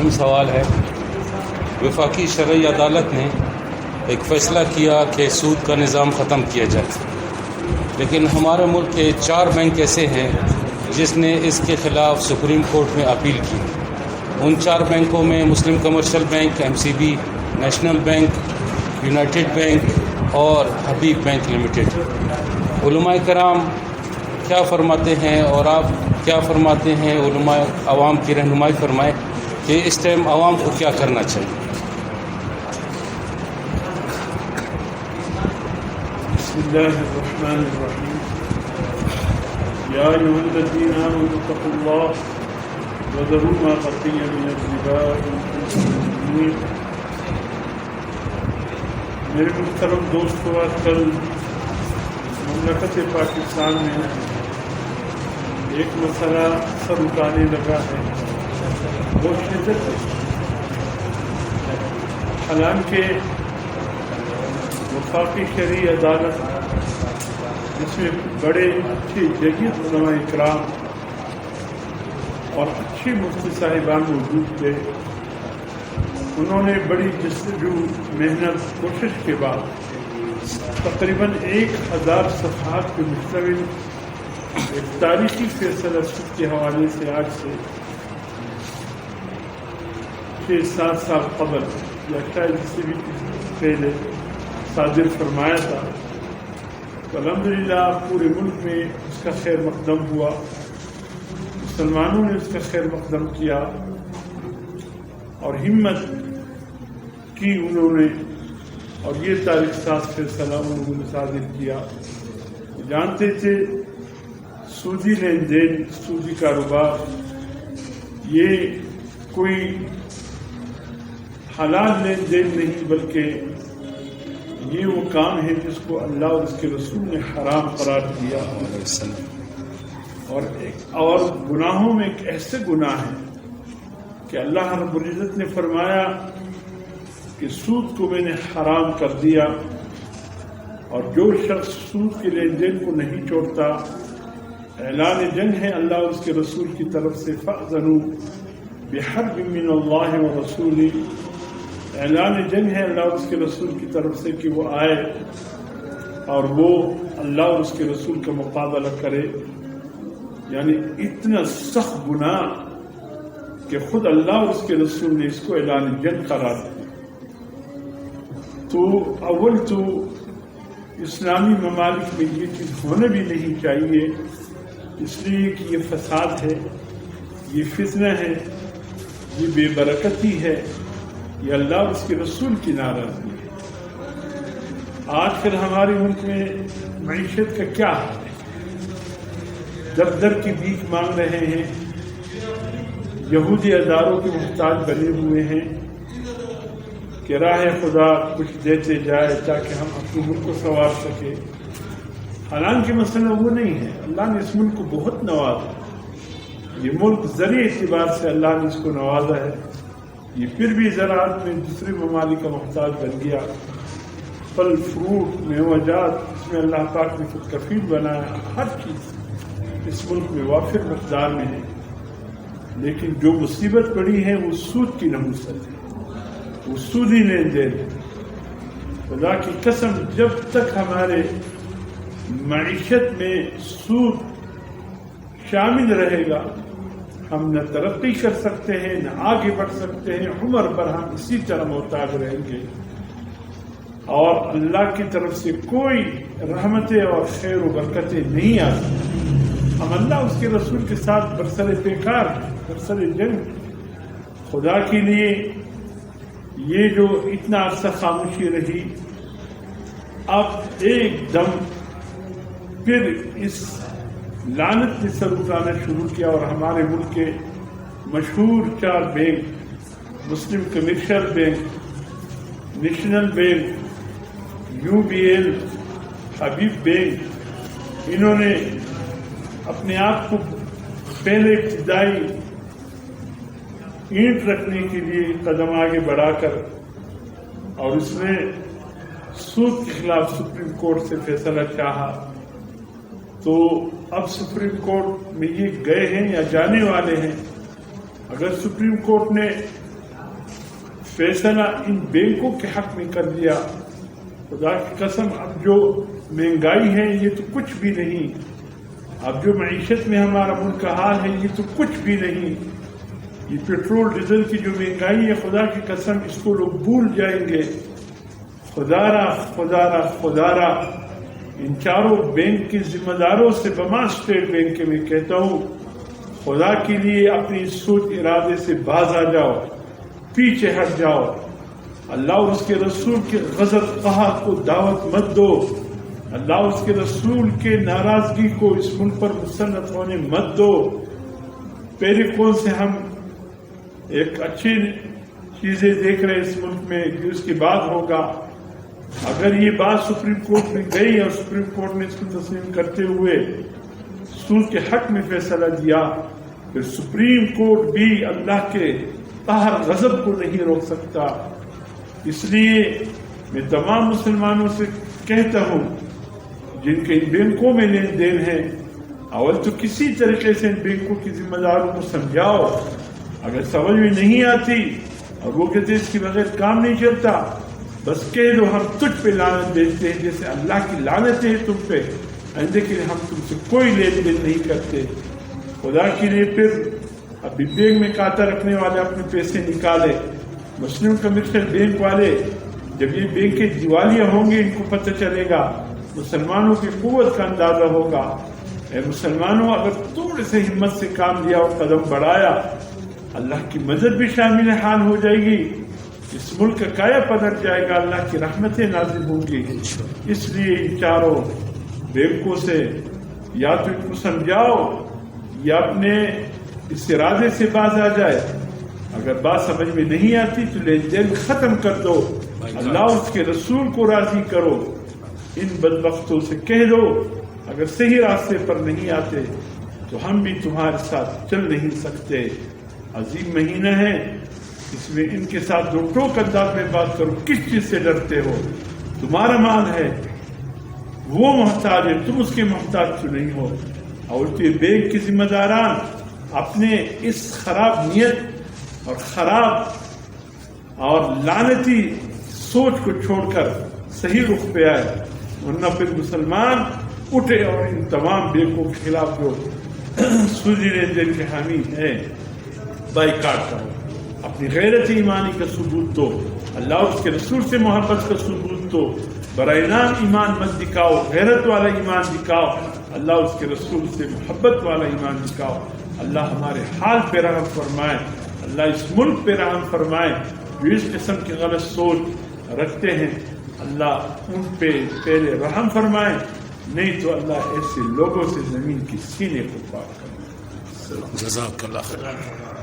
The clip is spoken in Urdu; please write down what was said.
اہم سوال ہے۔ وفاقی شرعی عدالت نے ایک فیصلہ کیا کہ سود کا نظام ختم کیا جائے، لیکن ہمارے ملک کے 4 بینک ایسے ہیں جس نے اس کے خلاف سپریم کورٹ میں اپیل کی۔ ان 4 بینکوں میں Muslim Commercial Bank, MCB، National Bank, United Bank اور حبیب بینک لمیٹڈ۔ علماء کرام کیا فرماتے ہیں اور آپ کیا فرماتے ہیں؟ علماء عوام کی رہنمائی فرمائیں کہ اس ٹائم عوام کو کیا کرنا چاہیے۔ بسم اللہ الرحمن الرحیم۔ یا ایھا الذین آمنوا اتقوا اللہ وذروا ما بقی من الربا ان کنتم مؤمنین۔ میرے محترم دوستو، آج کل مملکت پاکستان میں ایک مسئلہ سر اٹھانے لگا ہے، وہ شدت ہے۔ حالانکہ وفاقی شرعی عدالت جس میں بڑے اچھے جدید علماء کرام اور اچھے مفتی صاحبان موجود تھے، انہوں نے بڑی جستجو، محنت، کوشش کے بعد تقریباً 1000 صفحات کے مشتمل ایک تاریخی فیصلہ سود کے حوالے سے آج سے 6-7 سال قبل یا شاید اس سے بھی پہلے صادر فرمایا تھا۔ تو الحمدللہ پورے ملک میں اس کا خیر مقدم ہوا، مسلمانوں نے اس کا خیر مقدم کیا اور ہمت کی انہوں نے، اور یہ تاریخ ساز فیصلہ انہوں نے صادر کیا۔ جانتے تھے سودی لین دین، سودی کاروبار یہ کوئی حلال لین دین نہیں، بلکہ یہ وہ کام ہے جس کو اللہ اور اس کے رسول نے حرام قرار دیا۔ اور گناہوں میں ایک ایسے گناہ ہے کہ اللہ رب العزت نے فرمایا کہ سود کو میں نے حرام کر دیا، اور جو شخص سود کے لین دین کو نہیں چھوڑتا، اعلان جنگ ہے اللہ اور اس کے رسول کی طرف سے، فَأْذَنُوا بِحَرْبٍ مِّنَ اللَّهِ وَرَسُولِهِ، اعلان جنگ ہے اللہ اور اس کے رسول کی طرف سے کہ وہ آئے اور وہ اللہ اور اس کے رسول کا مقابلہ کرے۔ یعنی اتنا سخت گناہ کہ خود اللہ اور اس کے رسول نے اس کو اعلان جنگ قرار دیا۔ تو اول تو اسلامی ممالک میں یہ چیز ہونے بھی نہیں چاہیے، اس لیے کہ یہ فساد ہے، یہ فتنہ ہے، یہ بے برکتی ہے، یہ اللہ اور اس کے رسول کی ناراضگی ہے۔ آج کل ہمارے ملک میں معیشت کا کیا حال ہے؟ در در کی بھیک مانگ رہے ہیں، یہودی اداروں کے محتاج بنے ہوئے ہیں کہ راہ خدا کچھ دیتے جائے تاکہ ہم اپنے ملک کو سنوار سکیں۔ حالانکہ مسئلہ وہ نہیں ہے، اللہ نے اس ملک کو بہت نوازا، یہ ملک زرعی اعتبار سے اللہ نے اس کو نوازا ہے، یہ پھر بھی زراعت میں دوسرے ممالک کا محتاج بن گیا۔ پھل، فروٹ، میوجات، اس میں اللہ پاک نے خود کفیل بنایا، ہر چیز اس ملک میں وافر مقدار میں ہے، لیکن جو مصیبت پڑی ہے وہ سود کی نحوست ہے، وہ سودی لین دین ہے۔ خدا کی قسم جب تک ہمارے معیشت میں سود شامل رہے گا، ہم نہ ترقی کر سکتے ہیں، نہ آگے بڑھ سکتے ہیں، عمر بھر ہم اسی طرح محتاج رہیں گے، اور اللہ کی طرف سے کوئی رحمتیں اور خیر و برکتیں نہیں آ سکتی۔ ہم اللہ اس کے رسول کے ساتھ برسر پیکار، برسر جنگ۔ خدا کے لیے یہ جو اتنا عرصہ خاموشی رہی، اب ایک دم پھر اس لعنت نے سر اٹھانا شروع کیا، اور ہمارے ملک کے مشہور 4 bank, Muslim Commercial Bank, National Bank, UBL، Habib Bank, انہوں نے اپنے آپ کو پہلے ابتدائی اینٹ رکھنے کے لیے قدم آگے بڑھا کر، اور اس نے سود کے خلاف سپریم کورٹ سے فیصلہ چاہا، تو اب سپریم کورٹ میں یہ گئے ہیں یا جانے والے ہیں۔ اگر سپریم کورٹ نے فیصلہ ان بینکوں کے حق میں کر دیا. خدا کی قسم اب جو مہنگائی ہے یہ تو کچھ بھی نہیں، اب جو معیشت میں ہمارا ملک کا حال ہے یہ تو کچھ بھی نہیں. یہ پیٹرول ڈیزل کی جو مہنگائی ہے خدا کی قسم اس کو لوگ بھول جائیں گے. خدا را ان چاروں بینک کے ذمہ داروں سے بما اسٹیٹ بینک کے میں کہتا ہوں خدا کے لیے اپنی سوچ ارادے سے باز آ جاؤ، پیچھے ہٹ جاؤ. اللہ اور اس کے رسول کے غضب قہر کو دعوت مت دو. اللہ اور اس کے رسول کے ناراضگی کو اس ملک پر مسلط ہونے مت دو. پہلے کون سے ہم ایک اچھی چیزیں دیکھ رہے اس ملک میں کہ اس کے بعد ہوگا. اگر یہ بات سپریم کورٹ میں گئی اور سپریم کورٹ نے اس کو تسلیم کرتے ہوئے سود کے حق میں فیصلہ دیا، پھر سپریم کورٹ بھی اللہ کے قہر غضب کو نہیں روک سکتا. اس لیے میں تمام مسلمانوں سے کہتا ہوں جن کے ان بینکوں میں لین دین ہے، اول تو کسی طریقے سے ان بینکوں کی ذمہ داروں کو سمجھاؤ. اگر سمجھ میں نہیں آتی اور وہ کہتے اس کے بغیر کام نہیں چلتا، بس کہہ دو ہم تجھ پہ لعنت بھیجتے ہیں جیسے اللہ کی لعنت ہے تم پہ، آئندہ کے لیے ہم تم سے کوئی لین دین نہیں کرتے. خدا کے لیے پھر ابھی بینک میں کھاتا رکھنے والے اپنے پیسے نکالے. مسلم کمیشن بینک والے جب یہ بینک کے دیوالیہ ہوں گے ان کو پتہ چلے گا، مسلمانوں کی قوت کا اندازہ ہوگا. اے مسلمانوں اگر تھوڑے سے ہمت سے کام لیا اور قدم بڑھایا، اللہ کی مدد بھی شامل حال ہو جائے گی. اس ملک کا کایا پلٹ جائے گا، اللہ کی رحمتیں نازل ہوں گی. اس لیے ان چاروں بینکوں سے یا تو ان کو سمجھاؤ یا اپنے اس ارادے سے باز آ جائے. اگر بات سمجھ میں نہیں آتی تو لین دین ختم کر دو. اللہ اس کے رسول کو راضی کرو. ان بدبختوں سے کہہ دو اگر صحیح راستے پر نہیں آتے تو ہم بھی تمہارے ساتھ چل نہیں سکتے. عظیم مہینہ ہے، اس میں ان کے ساتھ دو ٹوک انداز میں بات کرو. کس چیز سے ڈرتے ہو؟ تمہارا مال ہے، وہ محتاج ہے، تم اس کے محتاج تو نہیں ہو. اور یہ بینک کے ذمہ داران اپنے اس خراب نیت اور خراب اور لعنتی سوچ کو چھوڑ کر صحیح رخ پہ آئے، ورنہ پھر مسلمان اٹھے اور ان تمام بینکوں کے خلاف جو سودی لین دین کے حامی ہیں بائیکاٹ کرو. اپنی غیرت ایمانی کا ثبوت دو، اللہ اور اس کے رسول سے محبت کا ثبوت دو. برائے نام ایمان مت دکھاؤ، غیرت والا ایمان دکھاؤ. اللہ اور اس کے رسول سے محبت والا ایمان دکھاؤ. اللہ ہمارے حال پہ رحم فرمائے. اللہ اس ملک پہ رحم فرمائے جو اس قسم کی غلط سوچ رکھتے ہیں. اللہ ان پہ پہلے رحم فرمائے، نہیں تو اللہ ایسے لوگوں سے زمین کی سینے کو پاک کرے. جزاک اللہ خیر.